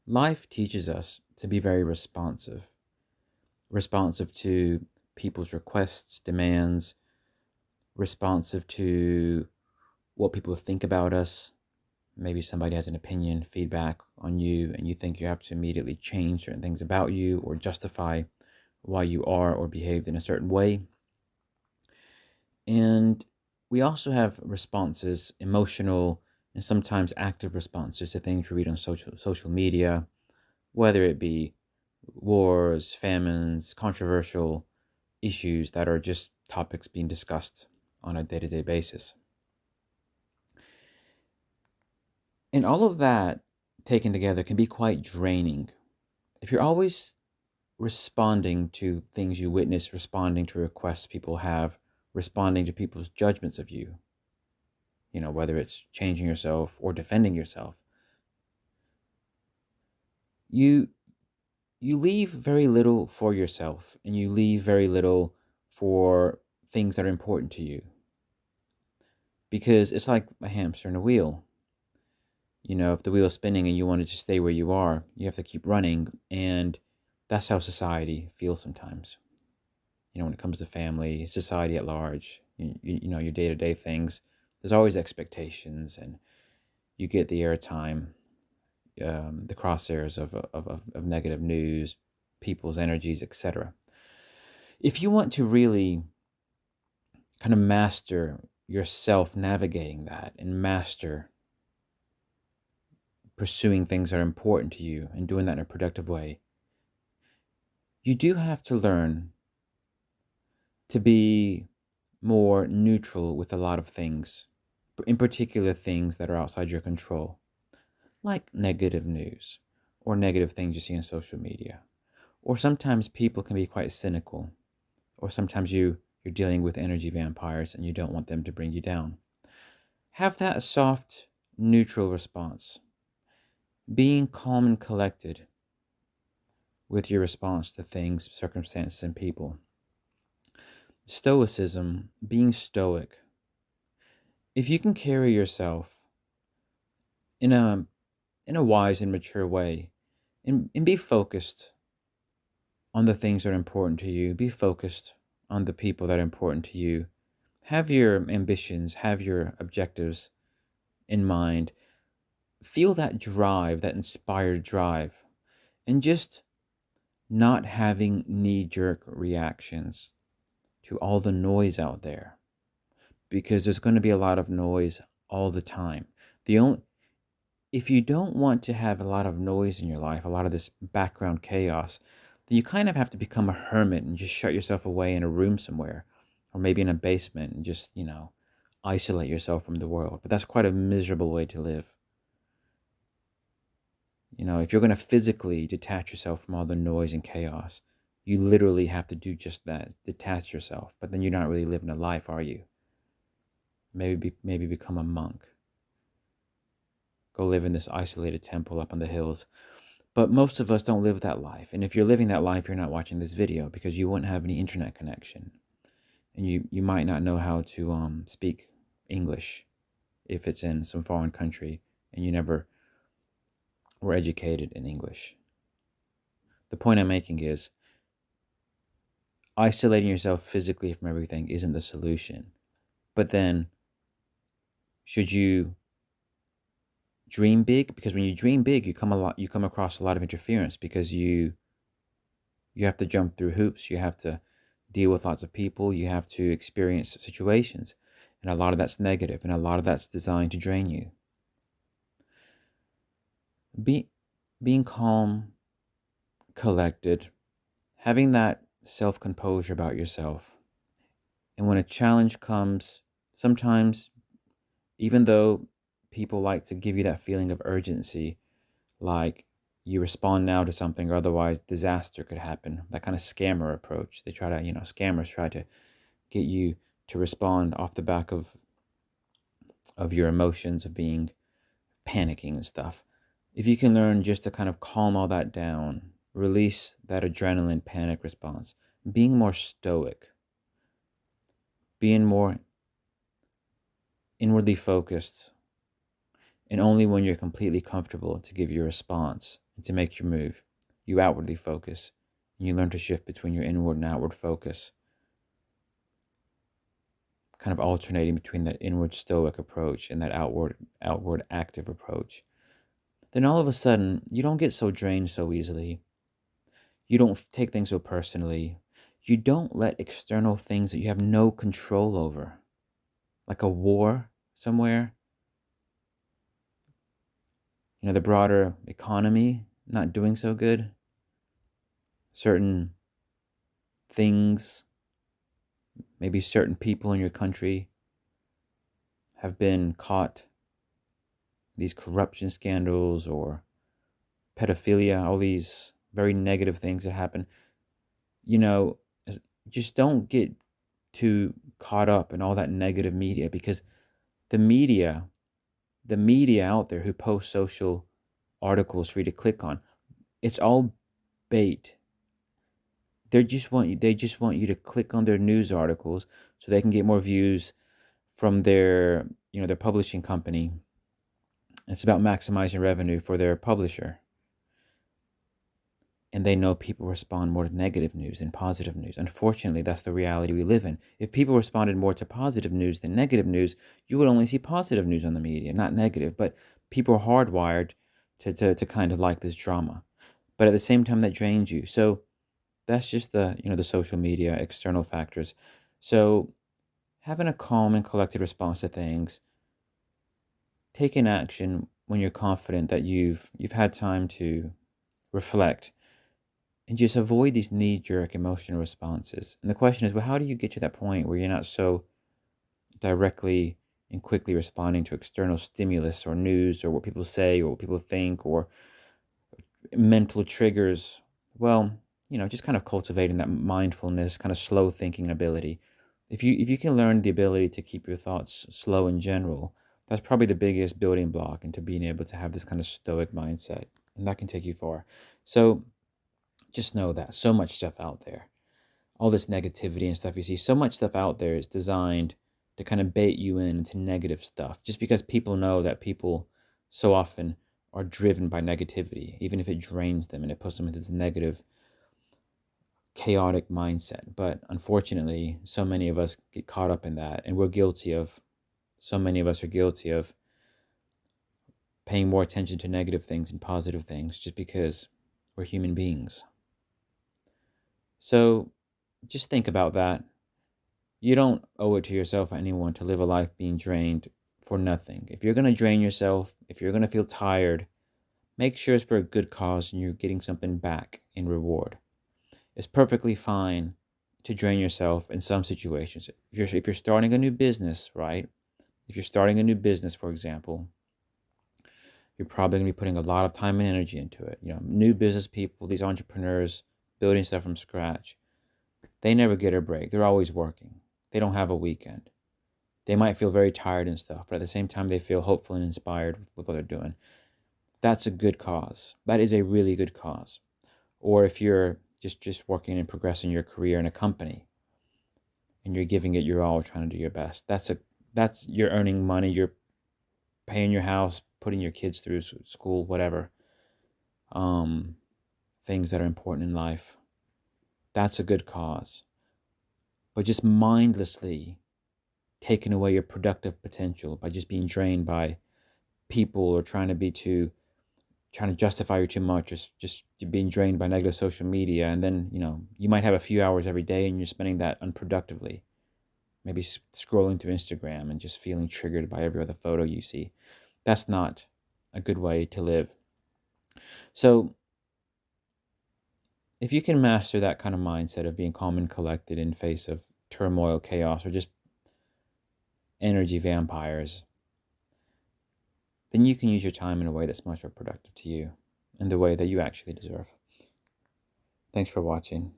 Life teaches us to be very responsive to people's requests, demands, responsive to what people think about us. Maybe somebody has an opinion, feedback on you, and you think you have to immediately change certain things about you or justify why you are or behaved in a certain way. And we also have responses, emotional and sometimes active responses to things we read on social media, whether it be wars, famines, controversial issues that are just topics being discussed on a day-to-day basis. And all of that taken together can be quite draining. If you're always responding to things you witness, responding to requests people have, responding to people's judgments of you, whether it's changing yourself or defending yourself, you you leave very little for yourself and you leave very little for things that are important to you, because it's like a hamster in a wheel. If the wheel's spinning and you want to just stay where you are, you have to keep running. And that's how society feels sometimes. When it comes to family, society at large, your day-to-day things, there's always expectations, and you get the airtime, the crosshairs of negative news, people's energies, etc. If you want to really kind of master yourself navigating that and master pursuing things that are important to you and doing that in a productive way, you do have to learn to be more neutral with a lot of things, in particular things that are outside your control, like negative news or negative things you see on social media. Or sometimes people can be quite cynical, or sometimes you're dealing with energy vampires and you don't want them to bring you down. Have that soft, neutral response, being calm and collected with your response to things, circumstances, and people. Stoicism, being stoic. If you can carry yourself in a wise and mature way, and be focused on the things that are important to you, be focused on the people that are important to you, have your ambitions, have your objectives in mind, feel that drive, that inspired drive, and just not having knee-jerk reactions to all the noise out there, because there's going to be a lot of noise all the time. The only If you don't want to have a lot of noise in your life, a lot of this background chaos, then you kind of have to become a hermit and just shut yourself away in a room somewhere, or maybe in a basement, and just, isolate yourself from the world. But that's quite a miserable way to live. If you're going to physically detach yourself from all the noise and chaos, you literally have to do just that, detach yourself. But then you're not really living a life, are you? Maybe become a monk. Go live in this isolated temple up on the hills. But most of us don't live that life. And if you're living that life, you're not watching this video because you wouldn't have any internet connection. And you might not know how to speak English if it's in some foreign country and you never were educated in English. The point I'm making is isolating yourself physically from everything isn't the solution. But then, should you dream big? Because when you dream big, you come across a lot of interference, because you have to jump through hoops, you have to deal with lots of people, you have to experience situations, and a lot of that's negative, and a lot of that's designed to drain you. Being calm, collected, having that self-composure about yourself. And when a challenge comes, sometimes, even though people like to give you that feeling of urgency, like you respond now to something or otherwise disaster could happen, that kind of scammer approach. They try to, scammers try to get you to respond off the back of your emotions of being panicking and stuff. If you can learn just to kind of calm all that down, release that adrenaline panic response, being more stoic, being more inwardly focused, and only when you're completely comfortable to give your response, and to make your move. You outwardly focus, and you learn to shift between your inward and outward focus, kind of alternating between that inward stoic approach and that outward active approach. Then all of a sudden, you don't get so drained so easily. You don't take things so personally. You don't let external things that you have no control over, like a war somewhere, the broader economy not doing so good, certain things, maybe certain people in your country have been caught, these corruption scandals or pedophilia, all these very negative things that happen. You know, just don't get too caught up in all that negative media, because the media, the media out there who post social articles for you to click on, it's all bait. They just want you to click on their news articles so they can get more views from their publishing company. It's about maximizing revenue for their publisher. And they know people respond more to negative news than positive news. Unfortunately, that's the reality we live in. If people responded more to positive news than negative news, you would only see positive news on the media, not negative. But people are hardwired to kind of like this drama. But at the same time, that drains you. So that's just the social media external factors. So having a calm and collected response to things, taking action when you're confident that you've had time to reflect, and just avoid these knee-jerk emotional responses. And the question is, well, how do you get to that point where you're not so directly and quickly responding to external stimulus or news or what people say or what people think or mental triggers? Well, just kind of cultivating that mindfulness, kind of slow thinking ability. If you can learn the ability to keep your thoughts slow in general, that's probably the biggest building block into being able to have this kind of stoic mindset, and that can take you far. So just know that so much stuff out there, all this negativity and stuff you see, so much stuff out there is designed to kind of bait you into negative stuff, just because people know that people so often are driven by negativity, even if it drains them and it puts them into this negative, chaotic mindset. But unfortunately, so many of us get caught up in that, and so many of us are guilty of paying more attention to negative things and positive things just because we're human beings. So just think about that. You don't owe it to yourself or anyone to live a life being drained for nothing. If you're going to drain yourself, if you're going to feel tired, make sure it's for a good cause and you're getting something back in reward. It's perfectly fine to drain yourself in some situations. If you're starting a new business, right? If you're starting a new business, for example, you're probably going to be putting a lot of time and energy into it. New business people, these entrepreneurs building stuff from scratch, they never get a break. They're always working. They don't have a weekend. They might feel very tired and stuff, but at the same time, they feel hopeful and inspired with what they're doing. That's a good cause. That is a really good cause. Or if you're just working and progressing your career in a company and you're giving it your all, trying to do your best, that's you're earning money, you're paying your house, putting your kids through school, whatever, things that are important in life. That's a good cause. But just mindlessly taking away your productive potential by just being drained by people or trying to justify you too much, just being drained by negative social media, and then you might have a few hours every day and you're spending that unproductively, maybe scrolling through Instagram and just feeling triggered by every other photo you see. That's not a good way to live. So if you can master that kind of mindset of being calm and collected in face of turmoil, chaos, or just energy vampires, then you can use your time in a way that's much more productive to you, in the way that you actually deserve. Thanks for watching.